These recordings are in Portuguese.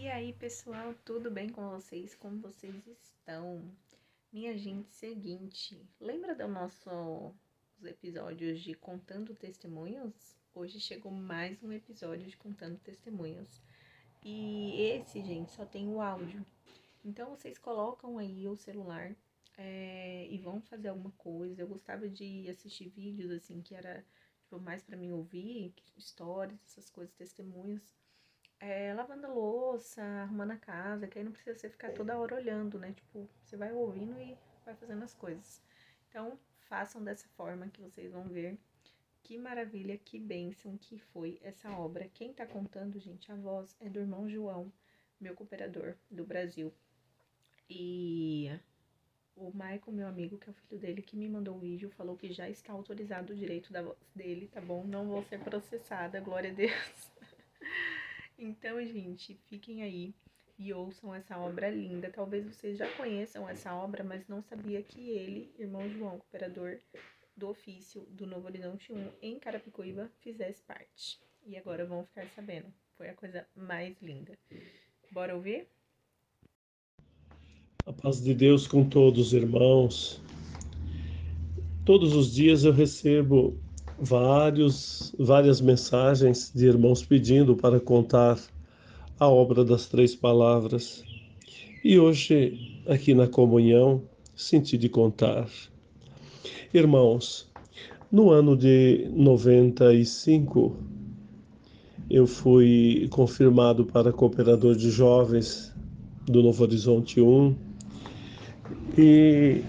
E aí, pessoal, tudo bem com vocês? Como vocês estão? Minha gente, seguinte, lembra dos nossos episódios de Contando Testemunhos? Hoje chegou mais um episódio de Contando Testemunhos. E esse, gente, só tem o áudio. Então, vocês colocam aí o celular e vão fazer alguma coisa. Eu gostava de assistir vídeos, assim, que era tipo, mais pra mim ouvir, histórias, essas coisas, testemunhos. Lavando a louça, arrumando a casa, que aí não precisa você ficar toda hora olhando, né? Tipo, você vai ouvindo e vai fazendo as coisas. Então, façam dessa forma que vocês vão ver que maravilha, que bênção que foi essa obra. Quem tá contando, gente, a voz é do irmão João, meu cooperador do Brasil. E o Maicon, meu amigo, que é o filho dele, que me mandou o vídeo, falou que já está autorizado o direito da voz dele, tá bom? Não vou ser processada, glória a Deus. Então, gente, fiquem aí e ouçam essa obra linda. Talvez vocês já conheçam essa obra, mas não sabia que ele, irmão João, cooperador do ofício do Novo Horizonte 1 em Carapicuíba, fizesse parte. E agora vão ficar sabendo. Foi a coisa mais linda. Bora ouvir? A paz de Deus com todos, irmãos. Todos os dias eu recebo várias mensagens de irmãos pedindo para contar a obra das três palavras. E hoje, aqui na comunhão, senti de contar. Irmãos, no ano de 95, eu fui confirmado para cooperador de jovens do Novo Horizonte 1 e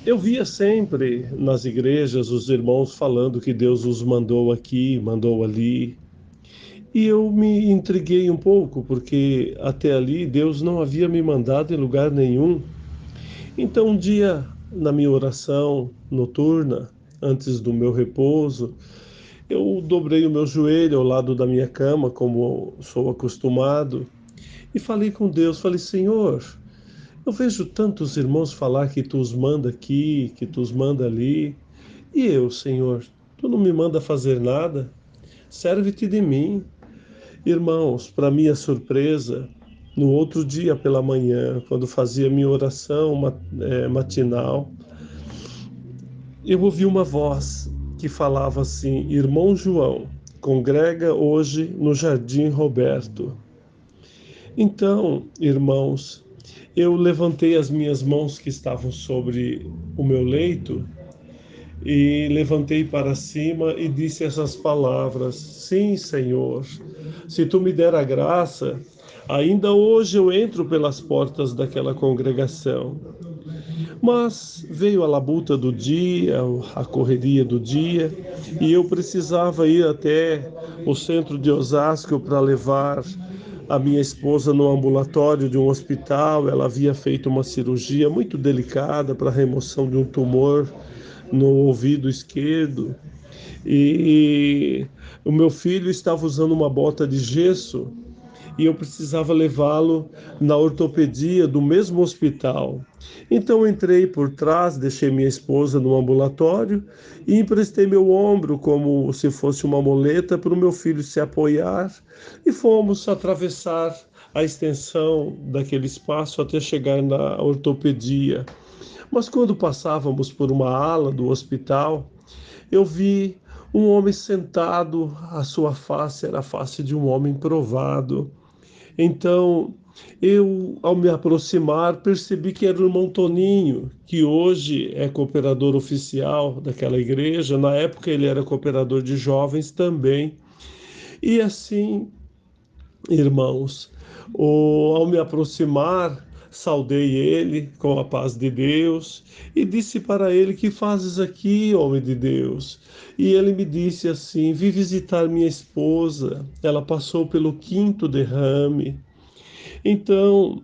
eu via sempre nas igrejas os irmãos falando que Deus os mandou aqui, mandou ali. E eu me intriguei um pouco, porque até ali Deus não havia me mandado em lugar nenhum. Então, um dia, na minha oração noturna, antes do meu repouso, eu dobrei o meu joelho ao lado da minha cama, como sou acostumado, e falei com Deus, falei, Senhor, eu vejo tantos irmãos falar que tu os manda aqui, que tu os manda ali. E eu, Senhor, tu não me manda fazer nada? Serve-te de mim. Irmãos, para minha surpresa, no outro dia pela manhã, quando fazia minha oração matinal, eu ouvi uma voz que falava assim: Irmão João, congrega hoje no Jardim Roberto. Então, irmãos, eu levantei as minhas mãos que estavam sobre o meu leito e levantei para cima e disse essas palavras: Sim, Senhor, se tu me der a graça, ainda hoje eu entro pelas portas daquela congregação. Mas veio a labuta do dia, a correria do dia, e eu precisava ir até o centro de Osasco para levar a minha esposa no ambulatório de um hospital. Ela havia feito uma cirurgia muito delicada para a remoção de um tumor no ouvido esquerdo. E o meu filho estava usando uma bota de gesso e eu precisava levá-lo na ortopedia do mesmo hospital. Então entrei por trás, deixei minha esposa no ambulatório e emprestei meu ombro como se fosse uma muleta para o meu filho se apoiar e fomos atravessar a extensão daquele espaço até chegar na ortopedia. Mas quando passávamos por uma ala do hospital, eu vi um homem sentado, a sua face era a face de um homem provado. Então, eu, ao me aproximar, percebi que era o irmão Toninho, que hoje é cooperador oficial daquela igreja. Na época, ele era cooperador de jovens também. E assim, irmãos, ao me aproximar, saudei ele com a paz de Deus e disse para ele: Que fazes aqui, homem de Deus? E ele me disse assim: Vim visitar minha esposa, ela passou pelo quinto derrame. Então,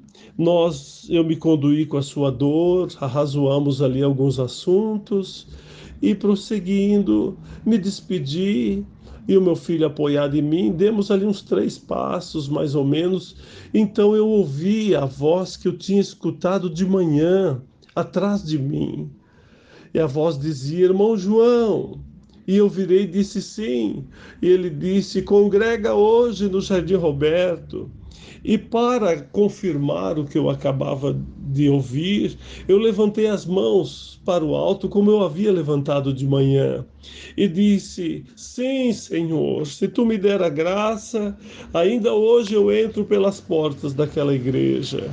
eu me conduí com a sua dor, arrazoamos ali alguns assuntos e prosseguindo, me despedi e o meu filho apoiado em mim, demos ali uns 3 passos mais ou menos. Então eu ouvi a voz que eu tinha escutado de manhã atrás de mim. E a voz dizia: Irmão João, E eu virei e disse sim. E ele disse: congrega hoje no Jardim Roberto. E para confirmar o que eu acabava de ouvir, eu levantei as mãos para o alto, como eu havia levantado de manhã, e disse: sim, Senhor, se tu me der a graça, ainda hoje eu entro pelas portas daquela igreja.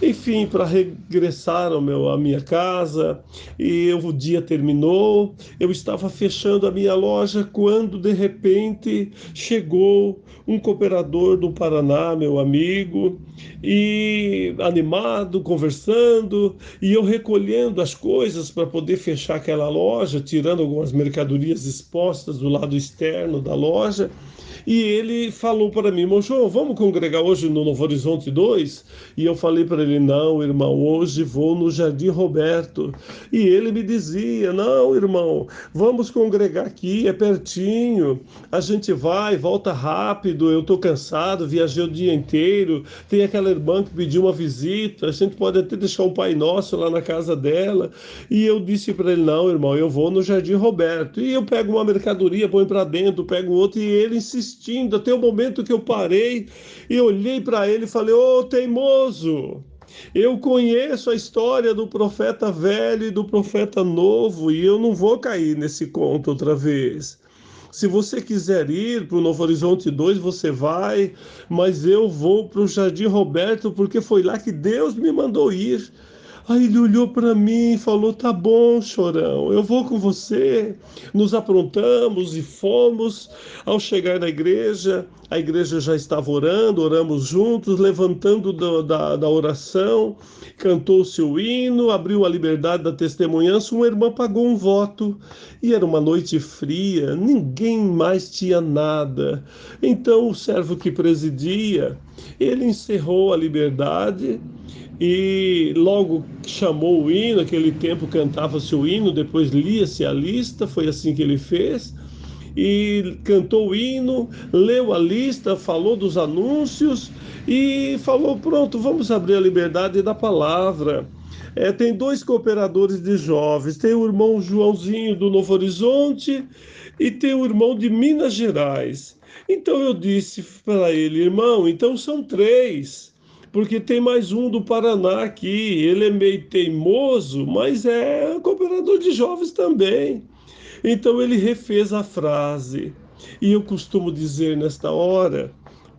Enfim, para regressar à minha casa, e o dia terminou, eu estava fechando a minha loja quando de repente chegou um cooperador do Paraná, meu amigo, e animado, conversando, e eu recolhendo as coisas para poder fechar aquela loja, tirando algumas mercadorias expostas do lado externo da loja. E ele falou para mim: irmão João, vamos congregar hoje no Novo Horizonte 2? E eu falei para ele: não, irmão, hoje vou no Jardim Roberto. E ele me dizia: não, irmão, vamos congregar aqui, é pertinho. A gente vai, volta rápido. Eu estou cansado, viajei o dia inteiro. Tem aquela irmã que pediu uma visita. A gente pode até deixar um Pai Nosso lá na casa dela. E eu disse para ele: não, irmão, eu vou no Jardim Roberto. E eu pego uma mercadoria, põe para dentro, pego outra. E ele insistindo, até o momento que eu parei e olhei para ele e falei: ô teimoso, eu conheço a história do profeta velho e do profeta novo e eu não vou cair nesse conto outra vez. Se você quiser ir para o Novo Horizonte 2, você vai, mas eu vou para o Jardim Roberto porque foi lá que Deus me mandou ir. Aí ele olhou para mim e falou: tá bom, chorão, eu vou com você. Nos aprontamos e fomos. Ao chegar na igreja, a igreja já estava orando, oramos juntos, levantando da oração, cantou-se o hino, abriu a liberdade da testemunhança. Uma irmã pagou um voto e era uma noite fria, ninguém mais tinha nada. Então o servo que presidia, ele encerrou a liberdade e logo chamou o hino. Naquele tempo cantava-se o hino, depois lia-se a lista, foi assim que ele fez. E cantou o hino, leu a lista, falou dos anúncios e falou: pronto, vamos abrir a liberdade da palavra. Tem dois cooperadores de jovens, tem o irmão Joãozinho do Novo Horizonte e tem o irmão de Minas Gerais. Então eu disse para ele: irmão, então são três, porque tem mais um do Paraná aqui. Ele é meio teimoso, mas é cooperador de jovens também. Então ele refez a frase. E eu costumo dizer nesta hora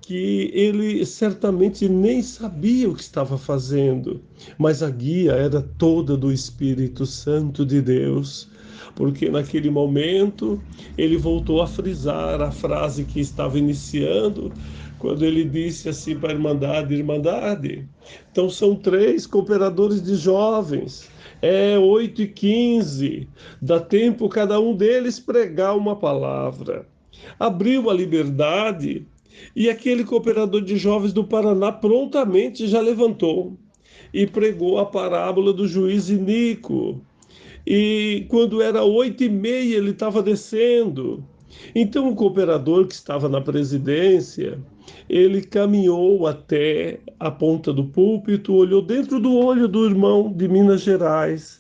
que ele certamente nem sabia o que estava fazendo, mas a guia era toda do Espírito Santo de Deus, porque naquele momento ele voltou a frisar a frase que estava iniciando, quando ele disse assim para a Irmandade: Irmandade, então são três cooperadores de jovens, é 8h15, dá tempo cada um deles pregar uma palavra. Abriu a liberdade e aquele cooperador de jovens do Paraná prontamente já levantou e pregou a parábola do juiz iníquo. E quando era 8h30, ele estava descendo. Então o cooperador que estava na presidência, ele caminhou até a ponta do púlpito, olhou dentro do olho do irmão de Minas Gerais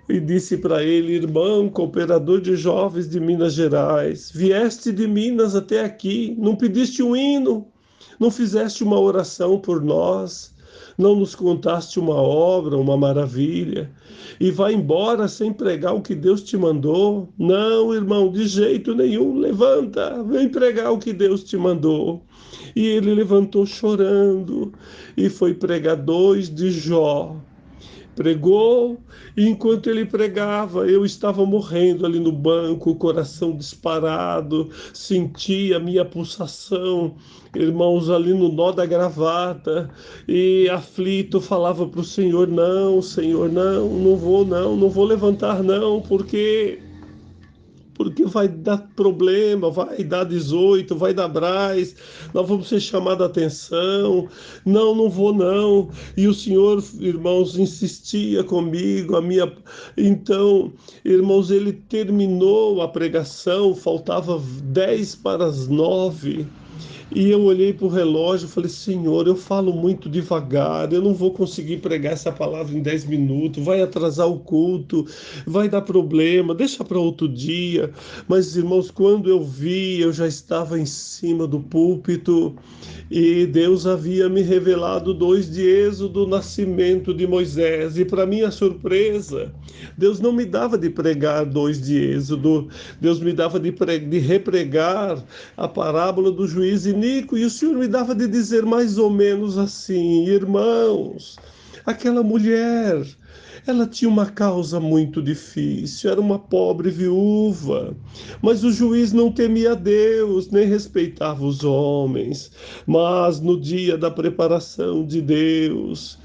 e disse para ele: irmão, cooperador de jovens de Minas Gerais, vieste de Minas até aqui, não pediste um hino, não fizeste uma oração por nós, não nos contaste uma obra, uma maravilha, e vai embora sem pregar o que Deus te mandou? Não, irmão, de jeito nenhum. Levanta, vem pregar o que Deus te mandou. E ele levantou chorando e foi pregar 2 de Jó. Pregou, e enquanto ele pregava, eu estava morrendo ali no banco, o coração disparado, sentia a minha pulsação, irmãos, ali no nó da gravata, e aflito falava para o Senhor: não, Senhor, não, não vou levantar não, porque vai dar problema, vai dar 18, vai dar Brás, nós vamos ser chamados a atenção, não, não vou não. E o Senhor, irmãos, insistia comigo, Então, irmãos, ele terminou a pregação, faltava 10 para as 9, E eu olhei para o relógio e falei, Senhor, eu falo muito devagar, eu não vou conseguir pregar essa palavra em 10 minutos, vai atrasar o culto, vai dar problema, deixa para outro dia. Mas, irmãos, quando eu vi, eu já estava em cima do púlpito e Deus havia me revelado 2 de Êxodo, o nascimento de Moisés. E para minha surpresa, Deus não me dava de pregar 2 de Êxodo, Deus me dava de repregar a parábola do juiz iníquo, e o Senhor me dava de dizer mais ou menos assim: irmãos, aquela mulher, ela tinha uma causa muito difícil, era uma pobre viúva, mas o juiz não temia Deus, nem respeitava os homens. Mas no dia da preparação de Deus,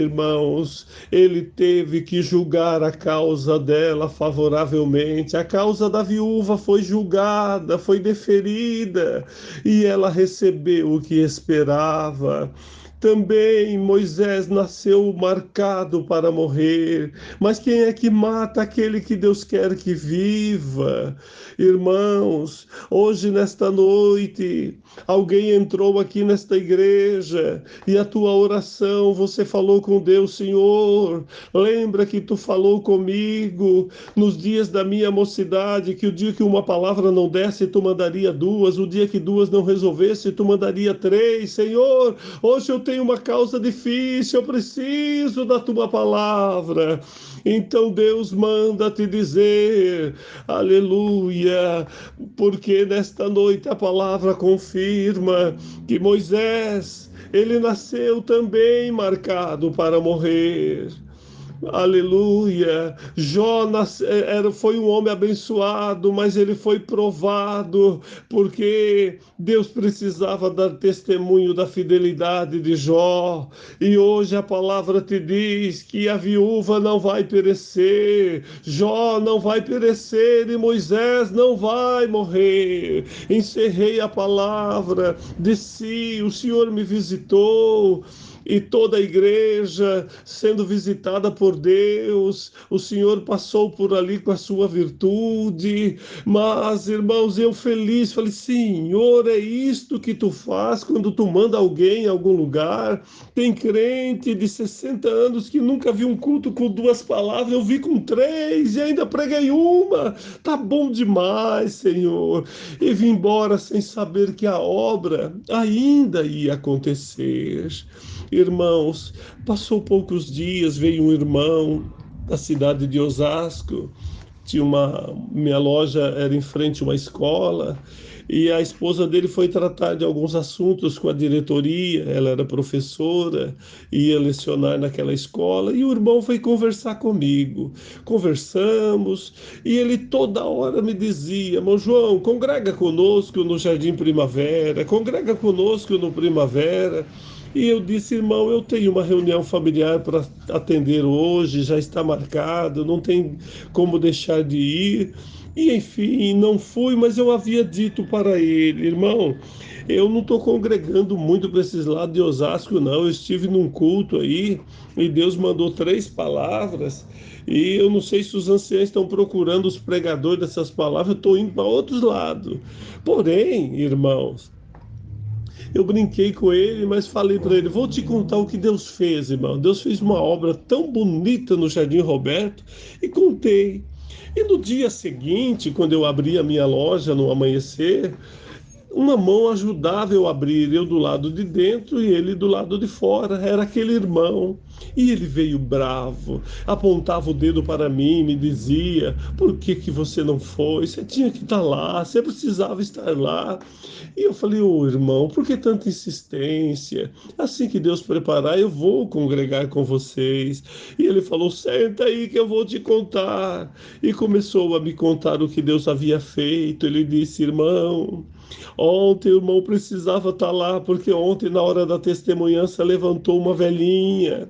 irmãos, ele teve que julgar a causa dela favoravelmente. A causa da viúva foi julgada, foi deferida, e ela recebeu o que esperava. Também Moisés nasceu marcado para morrer, mas quem é que mata aquele que Deus quer que viva? Irmãos, hoje nesta noite, alguém entrou aqui nesta igreja e a tua oração, você falou com Deus, Senhor, lembra que tu falou comigo nos dias da minha mocidade, que o dia que uma palavra não desse, tu mandaria 2, o dia que 2 não resolvesse, tu mandaria 3. Senhor, hoje eu tenho uma causa difícil, eu preciso da tua palavra. Então Deus manda te dizer, aleluia, porque nesta noite a palavra confirma que Moisés, ele nasceu também marcado para morrer. Aleluia. Jonas foi um homem abençoado, mas ele foi provado, porque Deus precisava dar testemunho da fidelidade de Jó. E hoje a palavra te diz que a viúva não vai perecer, Jó não vai perecer e Moisés não vai morrer. Encerrei a palavra, desci, o Senhor me visitou, e toda a igreja sendo visitada por Deus, o Senhor passou por ali com a sua virtude, mas, irmãos, eu feliz, falei, Senhor, é isto que tu faz quando tu manda alguém em algum lugar. Tem crente de 60 anos que nunca viu um culto com 2 palavras, eu vi com 3 e ainda preguei uma, tá bom demais, Senhor, e vim embora sem saber que a obra ainda ia acontecer. Irmãos, passou poucos dias, veio um irmão da cidade de Osasco, minha loja era em frente a uma escola, e a esposa dele foi tratar de alguns assuntos com a diretoria, ela era professora, ia lecionar naquela escola, e o irmão foi conversar comigo. Conversamos, e ele toda hora me dizia, irmão João, congrega conosco no Jardim Primavera, congrega conosco no Primavera. E eu disse, irmão, eu tenho uma reunião familiar para atender hoje, já está marcado, não tem como deixar de ir. E enfim, não fui, mas eu havia dito para ele, irmão, eu não estou congregando muito para esses lados de Osasco, não. Eu estive num culto aí e Deus mandou 3 palavras. E eu não sei se os anciãos estão procurando os pregadores dessas palavras, eu estou indo para outros lados. Porém, irmãos, eu brinquei com ele, mas falei para ele, vou te contar o que Deus fez, irmão. Deus fez uma obra tão bonita no Jardim Roberto, e contei. E no dia seguinte, quando eu abri a minha loja no amanhecer, uma mão ajudava eu a abrir, eu do lado de dentro e ele do lado de fora. Era aquele irmão. E ele veio bravo, apontava o dedo para mim, me dizia, por que que você não foi? Você tinha que estar lá, você precisava estar lá. E eu falei, irmão, por que tanta insistência? Assim que Deus preparar, eu vou congregar com vocês. E ele falou, senta aí que eu vou te contar. E começou a me contar o que Deus havia feito. Ele disse, irmão, ontem o irmão precisava estar lá, porque ontem, na hora da testemunhança, levantou uma velhinha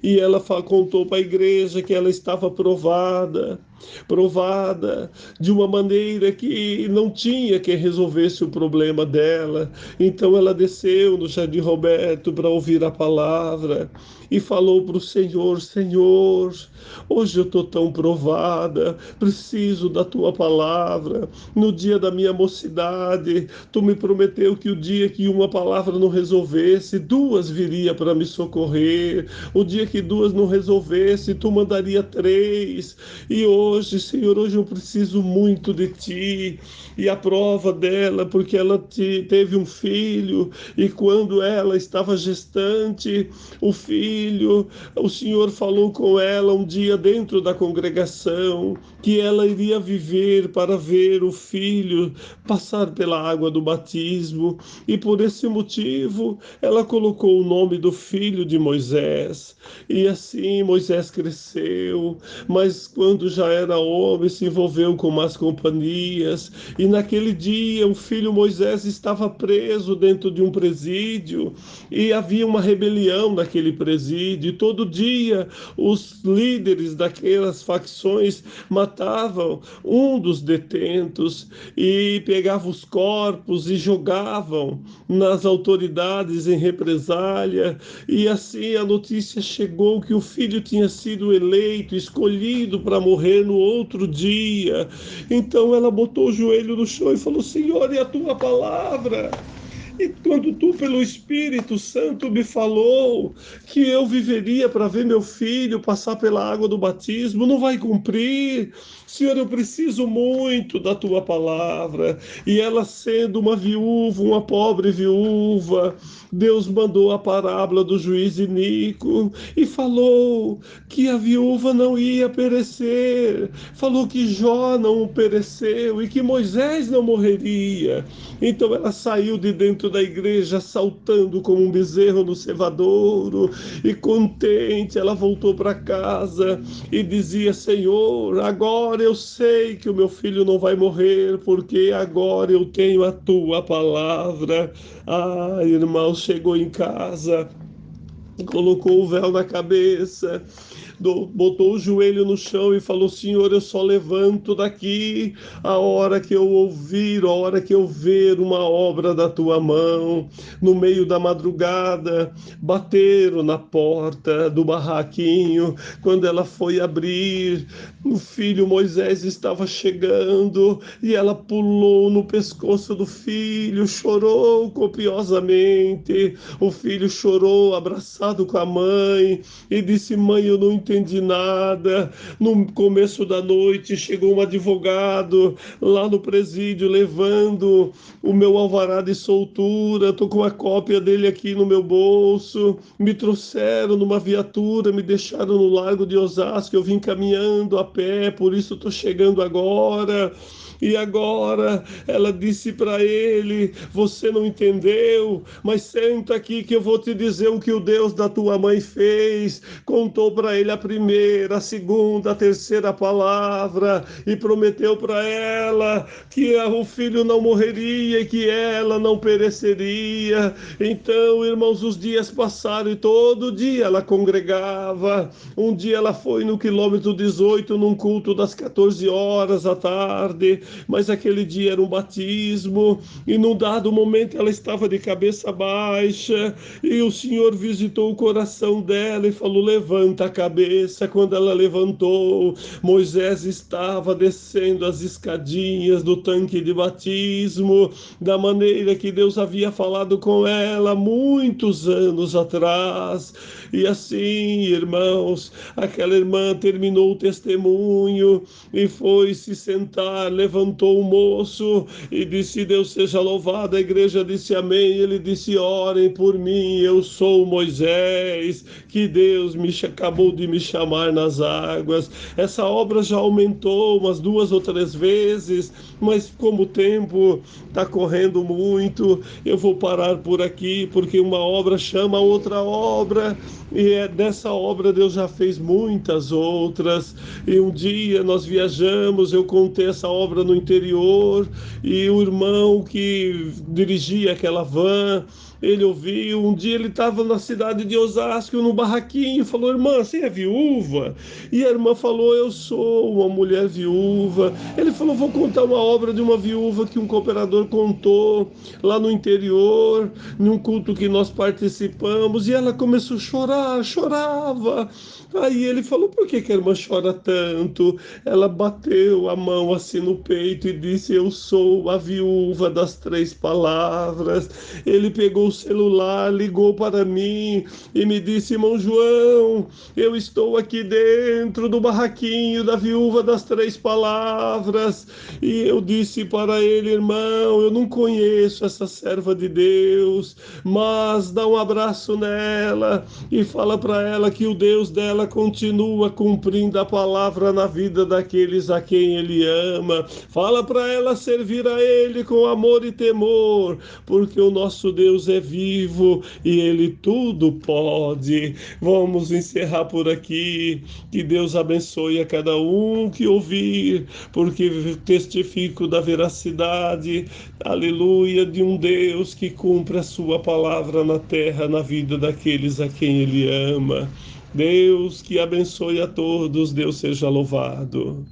e ela contou para a igreja que ela estava aprovada. provada de uma maneira que não tinha quem resolvesse o problema dela. Então ela desceu no Jardim Roberto para ouvir a palavra e falou para o Senhor: Senhor, hoje eu estou tão provada, preciso da tua palavra. No dia da minha mocidade, tu me prometeu que o dia que uma palavra não resolvesse, duas viria para me socorrer. O dia que duas não resolvesse, tu mandaria três. E hoje, Senhor, hoje eu preciso muito de ti. E a prova dela, porque ela teve um filho, e quando ela estava gestante, o filho, o Senhor falou com ela um dia dentro da congregação, que ela iria viver para ver o filho passar pela água do batismo, e por esse motivo ela colocou o nome do filho de Moisés. E assim Moisés cresceu, mas quando já era homem, se envolveu com más companhias, e naquele dia o filho Moisés estava preso dentro de um presídio, e havia uma rebelião naquele presídio, e todo dia os líderes daquelas facções matavam um dos detentos e pegavam os corpos e jogavam nas autoridades em represália. E assim a notícia chegou que o filho tinha sido eleito, escolhido para morrer no outro dia. Então ela botou o joelho no chão e falou: Senhor, e a tua palavra? E quando tu, pelo Espírito Santo, me falou que eu viveria para ver meu filho passar pela água do batismo, não vai cumprir? Senhor, eu preciso muito da tua palavra. E ela, sendo uma viúva, uma pobre viúva, Deus mandou a parábola do juiz Inico e falou que a viúva não ia perecer. Falou que Jó não pereceu e que Moisés não morreria. Então ela saiu de dentro da igreja saltando como um bezerro no cevadouro, e contente ela voltou para casa e dizia: Senhor, agora eu sei que o meu filho não vai morrer, porque agora eu tenho a tua palavra. Ah, irmão, chegou em casa, colocou o véu na cabeça, botou o joelho no chão e falou: Senhor, eu só levanto daqui a hora que eu ouvir, a hora que eu ver uma obra da tua mão. No meio da madrugada, bateram na porta do barraquinho. Quando ela foi abrir, o filho Moisés estava chegando, e ela pulou no pescoço do filho, chorou copiosamente. O filho chorou abraçado com a mãe e disse: Mãe, eu não entendi nada. No começo da noite chegou um advogado lá no presídio levando o meu alvará de soltura. Estou com a cópia dele aqui no meu bolso. Me trouxeram numa viatura, me deixaram no Largo de Osasco. Eu vim caminhando a pé, por isso estou chegando agora. E agora ela disse para ele: você não entendeu, mas senta aqui que eu vou te dizer o que o Deus da tua mãe fez. Contou para ele a primeira, a segunda, a terceira palavra e prometeu para ela que o filho não morreria e que ela não pereceria. Então, irmãos, os dias passaram e todo dia ela congregava. Um dia ela foi no quilômetro 18 num culto das 14 horas à tarde, mas aquele dia era um batismo, e num dado momento ela estava de cabeça baixa, e o Senhor visitou o coração dela e falou: levanta a cabeça. Quando ela levantou, Moisés estava descendo as escadinhas do tanque de batismo, da maneira que Deus havia falado com ela muitos anos atrás. E assim, irmãos, aquela irmã terminou o testemunho e foi se sentar, levantou o moço e disse: Deus seja louvado. A igreja disse amém. Ele disse: orem por mim, eu sou Moisés, que Deus acabou de me chamar nas águas. Essa obra já aumentou umas 2 ou 3 vezes, mas como o tempo está correndo muito, eu vou parar por aqui, porque uma obra chama outra obra, e dessa obra Deus já fez muitas outras. E um dia nós viajamos, eu contei essa obra no interior, e o irmão que dirigia aquela van, ele ouviu, um dia ele estava na cidade de Osasco, no barraquinho, falou: irmã, você é viúva? E a irmã falou: eu sou uma mulher viúva. Ele falou: vou contar uma obra de uma viúva que um cooperador contou lá no interior, num culto que nós participamos, e ela começou a chorar, chorava. Aí ele falou: por que que a irmã chora tanto? Ela bateu a mão assim no peito e disse: eu sou a viúva das 3 palavras. Ele pegou o celular, ligou para mim e me disse: irmão João, eu estou aqui dentro do barraquinho da viúva das 3 palavras. E eu disse para ele: irmão, eu não conheço essa serva de Deus, mas dá um abraço nela e fala para ela que o Deus dela continua cumprindo a palavra na vida daqueles a quem ele ama. Fala para ela servir a ele com amor e temor, porque o nosso Deus é vivo e ele tudo pode. Vamos encerrar por aqui. Que Deus abençoe a cada um que ouvir, porque testifico da veracidade, aleluia, de um Deus que cumpre a sua palavra na terra, na vida daqueles a quem ele ama. Deus que abençoe a todos, Deus seja louvado.